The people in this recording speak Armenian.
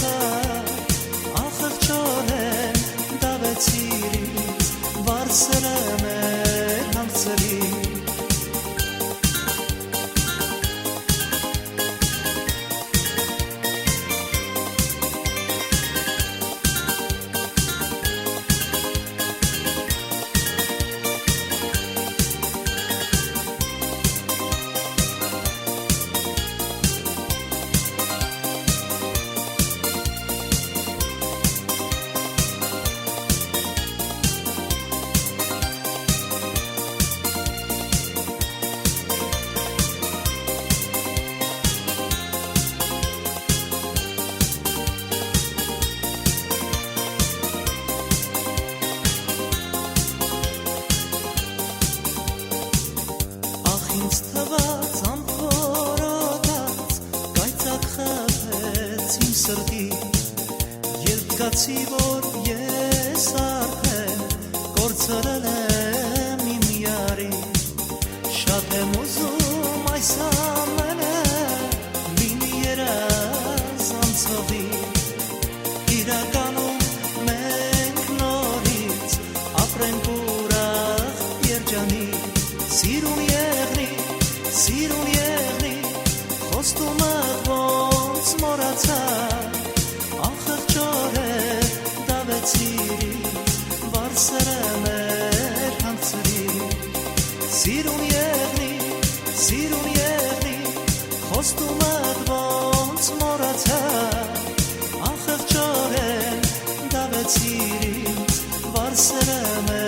մոռացա ախղճորեն դավեցիրից բարձրը մեր հանցրի ինձ թված ամփորոտած գայծակ խփեց իմ սրտի երբ զգացի որ ես արդեն կորցրել եմ իմ յարի շատ եմ ուզում այս ամենը լինի երազ անցողի իրականում մենք նորից ապրենք ուրախ երջանիկ Սիրուն եղնի, խոստումդ ոնց մոռացա, ախղճորեն դավեցիրից բարձրը մեր հանցրի Սիրուն եղնի, խոստումդ ոնց մոռացա, ախղճորեն դավեցիրից բարձրը մեր